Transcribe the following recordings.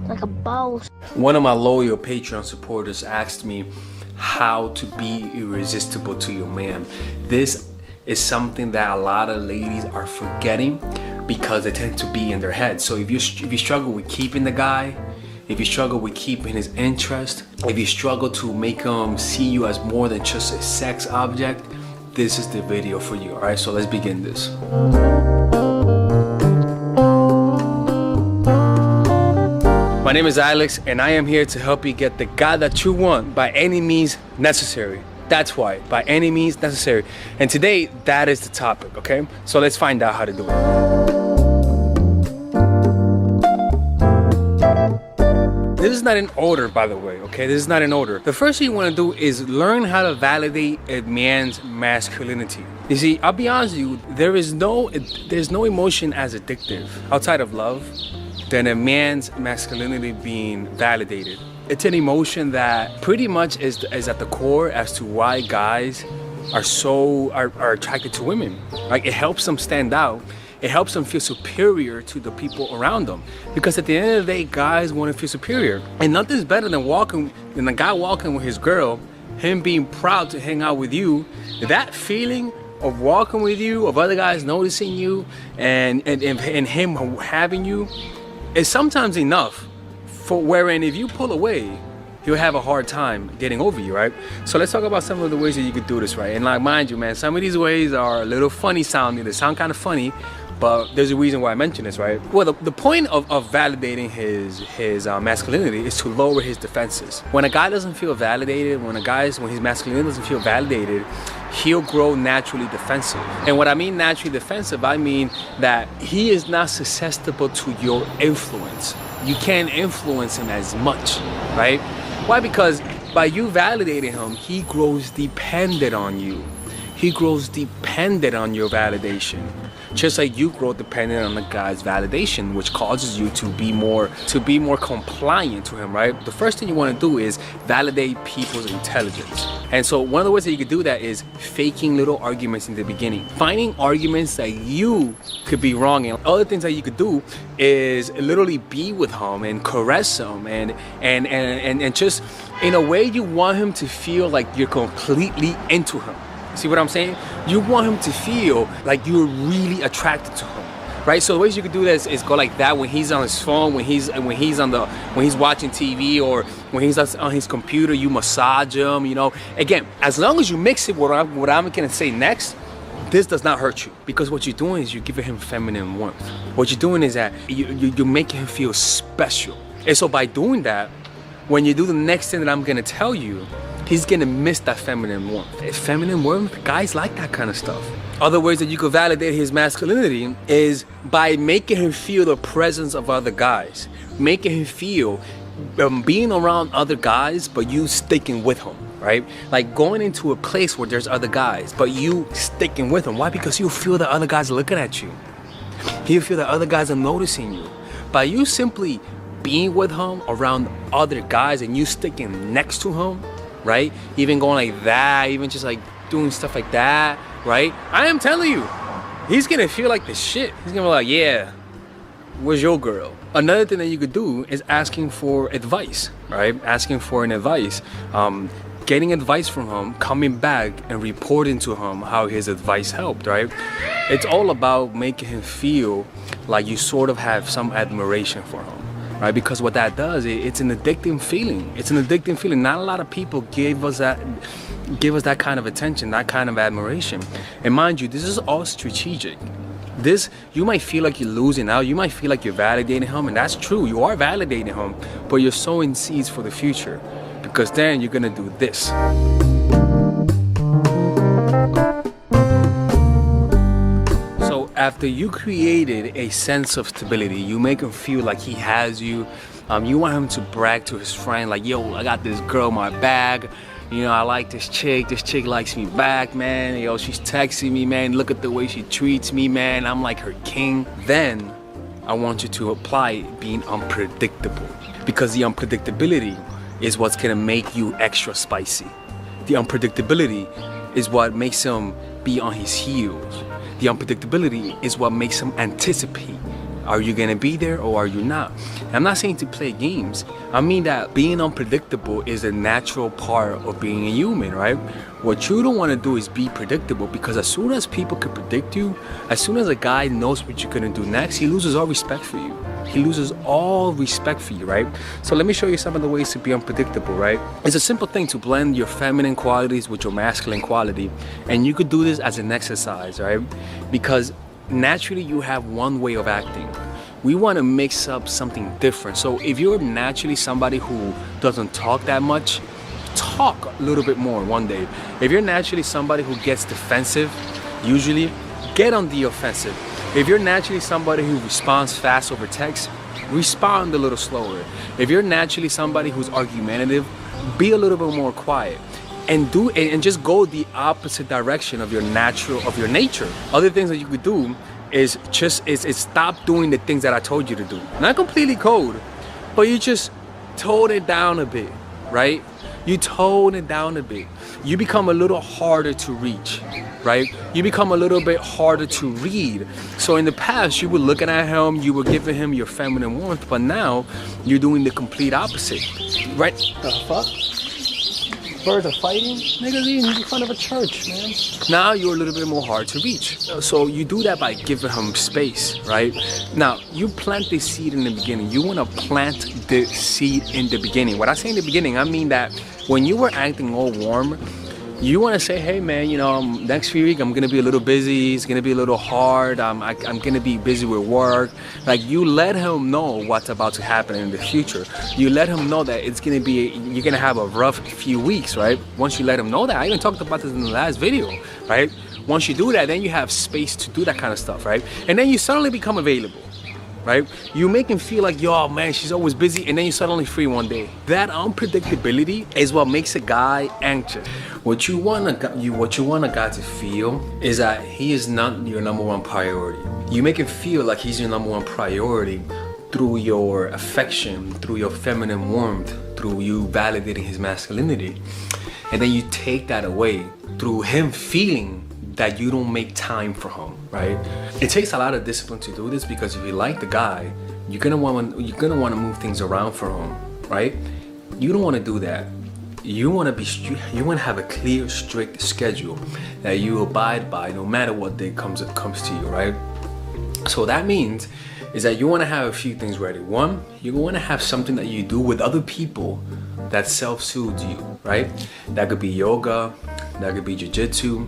like a boss. One of my loyal Patreon supporters asked me how to be irresistible to your man. This is something that a lot of ladies are forgetting because they tend to be in their head. So if you struggle with keeping the guy, if you struggle with keeping his interest, if you struggle to make him see you as more than just a sex object, this is the video for you. All right, so let's begin this. My name is Alex, and I am here to help you get the guy that you want by any means necessary. That's why, by any means necessary. And today, that is the topic, okay? So let's find out how to do it. This is not in order, by the way, okay? This is not in order. The first thing you want to do is learn how to validate a man's masculinity. You see, I'll be honest with you, there's no emotion as addictive outside of love than a man's masculinity being validated. It's an emotion that pretty much is at the core as to why guys are attracted to women. Like, it helps them stand out. It helps them feel superior to the people around them. Because at the end of the day, guys want to feel superior. And nothing's better than a guy walking with his girl, him being proud to hang out with you. That feeling of walking with you, of other guys noticing you, and him having you, is sometimes enough for wherein if you pull away, he'll have a hard time getting over you, right? So let's talk about some of the ways that you could do this, right? And like, mind you, man, some of these ways are a little funny sounding. They sound kind of funny, but there's a reason why I mention this, right? Well, the point of validating his masculinity is to lower his defenses. When a guy doesn't feel validated, when his masculinity doesn't feel validated, he'll grow naturally defensive. And what I mean naturally defensive, I mean that he is not susceptible to your influence. You can't influence him as much, right? Why? Because by you validating him, he grows dependent on you. He grows dependent on your validation. Just like you grow dependent on the guy's validation, which causes you to be more compliant to him, right? The first thing you want to do is validate people's intelligence. And so one of the ways that you could do that is faking little arguments in the beginning. Finding arguments that you could be wrong in. Other things that you could do is literally be with him and caress him and just in a way you want him to feel like you're completely into him. See what I'm saying? You want him to feel like you're really attracted to him, right? So the ways you could do this is go like that when he's on his phone, when he's watching TV, or when he's on his computer. You massage him, you know. Again, as long as you mix it with what I'm gonna say next, this does not hurt you, because what you're doing is you're giving him feminine warmth. What you're doing is that you're making him feel special. And so by doing that, when you do the next thing that I'm gonna tell you, he's gonna miss that feminine warmth. Feminine warmth, guys like that kind of stuff. Other ways that you could validate his masculinity is by making him feel the presence of other guys. Making him feel being around other guys, but you sticking with him, right? Like going into a place where there's other guys, but you sticking with him. Why? Because you feel that other guys are looking at you. You feel that other guys are noticing you. By you simply being with him around other guys and you sticking next to him, right? Even going like that, even just like doing stuff like that, right? I am telling you, he's gonna feel like the shit. He's gonna be like, yeah, where's your girl? Another thing that you could do is asking for advice, right? Asking for an advice. Getting advice from him, coming back and reporting to him how his advice helped, right? It's all about making him feel like you sort of have some admiration for him. Right, because what that does, it's an addicting feeling. It's an addicting feeling. Not a lot of people give us that kind of attention, that kind of admiration. And mind you, this is all strategic. You might feel like you're losing out. You might feel like you're validating him, and that's true. You are validating him, but you're sowing seeds for the future, because then you're gonna do this. After you created a sense of stability, you make him feel like he has you. You want him to brag to his friend, like, yo, I got this girl in my bag. You know, I like this chick. This chick likes me back, man. Yo, she's texting me, man. Look at the way she treats me, man. I'm like her king. Then I want you to apply being unpredictable, because the unpredictability is what's gonna make you extra spicy. The unpredictability is what makes him be on his heels. The unpredictability is what makes him anticipate Are you gonna be there or are you not? I'm not saying to play games. I mean that being unpredictable is a natural part of being a human, right? What you don't want to do is be predictable, because as soon as people can predict you, as soon as a guy knows what you're gonna do next, he loses all respect for you. He loses all respect for you, right? So let me show you some of the ways to be unpredictable, right? It's a simple thing to blend your feminine qualities with your masculine quality. And you could do this as an exercise, right? Because naturally you have one way of acting. We want to mix up something different. So if you're naturally somebody who doesn't talk that much, talk a little bit more one day. If you're naturally somebody who gets defensive, usually get on the offensive. If you're naturally somebody who responds fast over text, respond a little slower. If you're naturally somebody who's argumentative, be a little bit more quiet. And just go the opposite direction of your nature. Other things that you could do is stop doing the things that I told you to do. Not completely code, but you just tone it down a bit, right? You tone it down a bit. You become a little harder to reach, right? You become a little bit harder to read. So in the past, you were looking at him, you were giving him your feminine warmth, but now you're doing the complete opposite, right? The fuck? Birds are fighting? Niggas eating in front of a church, man. Now you're a little bit more hard to reach. So you do that by giving him space, right? Now, you plant the seed in the beginning. You want to plant the seed in the beginning. What I say in the beginning, I mean that when you were acting all warm, you want to say, hey man, next few weeks I'm gonna be a little busy. It's gonna be a little hard. I'm gonna be busy with work. Like, you let him know what's about to happen in the future. You let him know that you're gonna have a rough few weeks, right? Once you let him know that, I even talked about this in the last video, right? Once you do that, then you have space to do that kind of stuff, right? And then you suddenly become available. Right? You make him feel like, yo, man, she's always busy, and then you're suddenly free one day. That unpredictability is what makes a guy anxious. What you want a guy to feel is that he is not your number one priority. You make him feel like he's your number one priority through your affection, through your feminine warmth, through you validating his masculinity. And then you take that away through him feeling that you don't make time for him, right? It takes a lot of discipline to do this, because if you like the guy, you're gonna want to move things around for him, right? You don't want to do that. You want to have a clear, strict schedule that you abide by no matter what day comes to you, right? So that means is that you want to have a few things ready. One, you want to have something that you do with other people that self-soothes you, right? That could be yoga, that could be jiu-jitsu,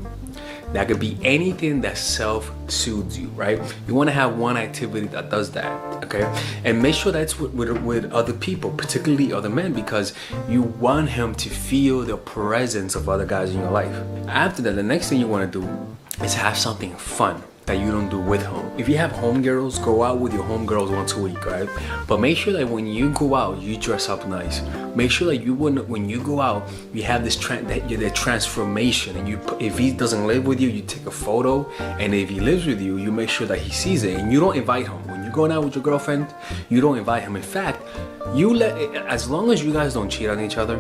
that could be anything that self-soothes you, right? You want to have one activity that does that, okay? And make sure that's with other people, particularly other men, because you want him to feel the presence of other guys in your life. After that, the next thing you want to do is have something fun that you don't do with home. If you have homegirls, go out with your homegirls once a week, right? But make sure that when you go out, you dress up nice. Make sure that when you go out, you have this the transformation. And if he doesn't live with you, you take a photo. And if he lives with you, you make sure that he sees it. And you don't invite him. When you're going out with your girlfriend, you don't invite him. In fact, as long as you guys don't cheat on each other,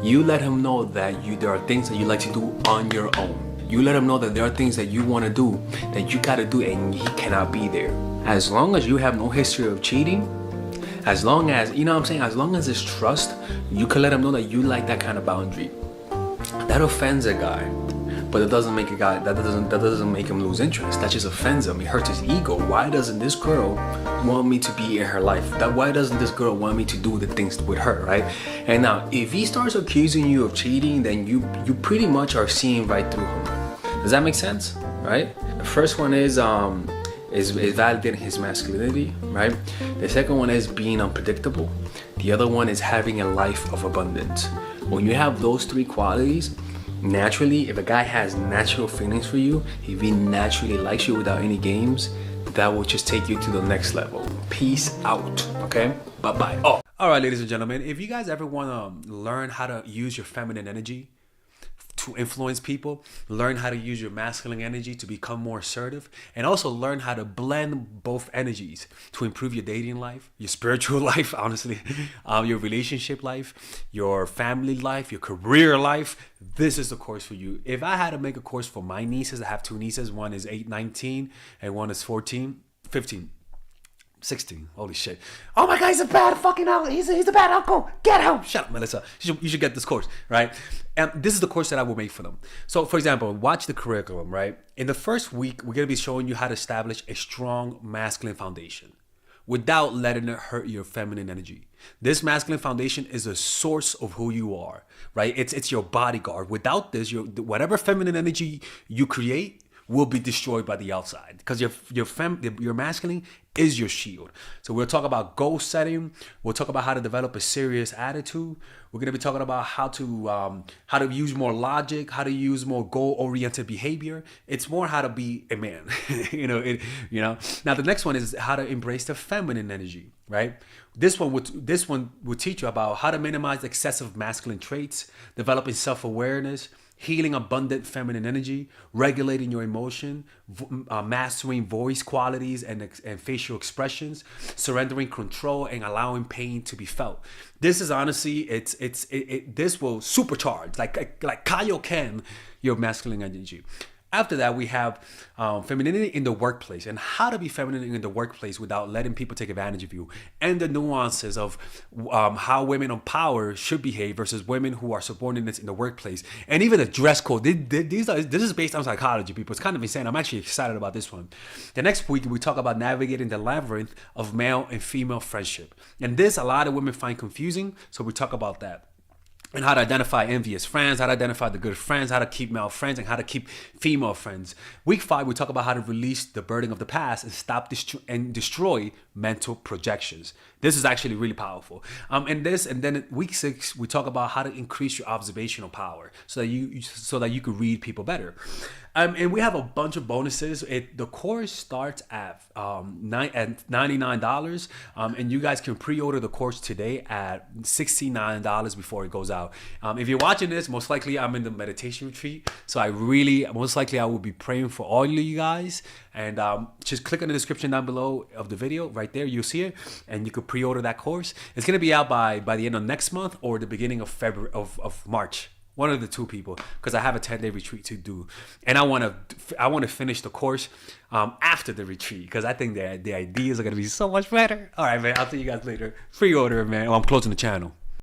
you let him know that there are things that you like to do on your own. You let him know that there are things that you want to do, that you got to do, and he cannot be there. As long as you have no history of cheating, as long as, as long as there's trust, you can let him know that you like that kind of boundary. That offends a guy, but it doesn't make that doesn't make him lose interest. That just offends him. It hurts his ego. Why doesn't this girl want me to be in her life? Why doesn't this girl want me to do the things with her, right? And now, if he starts accusing you of cheating, then you pretty much are seeing right through him. Does that make sense? Right? The first one is validating his masculinity, right? The second one is being unpredictable. The other one is having a life of abundance. When you have those three qualities, naturally, if a guy has natural feelings for you, if he naturally likes you without any games, that will just take you to the next level. Peace out. Okay? Bye-bye. Oh. All right, ladies and gentlemen, if you guys ever want to learn how to use your feminine energy to influence people, learn how to use your masculine energy to become more assertive, and also learn how to blend both energies to improve your dating life, your spiritual life, honestly, your relationship life, your family life, your career life, this is the course for you. If I had to make a course for my nieces, I have two nieces, one is 8, 19, and one is 14, 15. 16. Holy shit. Oh my God, he's a bad fucking uncle. He's a bad uncle. Get him. Shut up, Melissa. You should get this course, right? And this is the course that I will make for them. So, for example, watch the curriculum, right? In the first week, we're going to be showing you how to establish a strong masculine foundation without letting it hurt your feminine energy. This masculine foundation is a source of who you are, right? It's your bodyguard. Without this, whatever feminine energy you create will be destroyed by the outside, because your masculine is your shield. So we'll talk about goal setting. We'll talk about how to develop a serious attitude. We're going to be talking about how to use more logic, how to use more goal-oriented behavior. It's more how to be a man. Now the next one is how to embrace the feminine energy, right? This one would teach you about how to minimize excessive masculine traits, developing self-awareness, healing abundant feminine energy, regulating your emotion, mastering voice qualities and facial expressions, surrendering control, and allowing pain to be felt. This is honestly, this will supercharge, like Kaioken, your masculine energy. After that, we have femininity in the workplace, and how to be feminine in the workplace without letting people take advantage of you, and the nuances of how women on power should behave versus women who are subordinates in the workplace, and even the dress code. This is based on psychology, people. It's kind of insane. I'm actually excited about this one. The next week, we talk about navigating the labyrinth of male and female friendship, and this a lot of women find confusing, so we talk about that. And how to identify envious friends, how to identify the good friends, how to keep male friends, and how to keep female friends. Week 5, we talk about how to release the burden of the past and stop and destroy mental projections. This is actually really powerful. And then week 6, we talk about how to increase your observational power so that you could read people better. And we have a bunch of bonuses. The course starts at $99, and you guys can pre-order the course today at $69 before it goes out. If you're watching this, most likely I'm in the meditation retreat, so I will be praying for all of you guys. And just click on the description down below of the video. Right there, you'll see it, and you could pre-order that course. It's gonna be out by the end of next month or the beginning of February of March. One of the two, people, because I have a 10-day retreat to do, and I want to finish the course after the retreat, because I think the ideas are gonna be so much better. All right, man. I'll see you guys later. Pre-order, man. I'm closing the channel.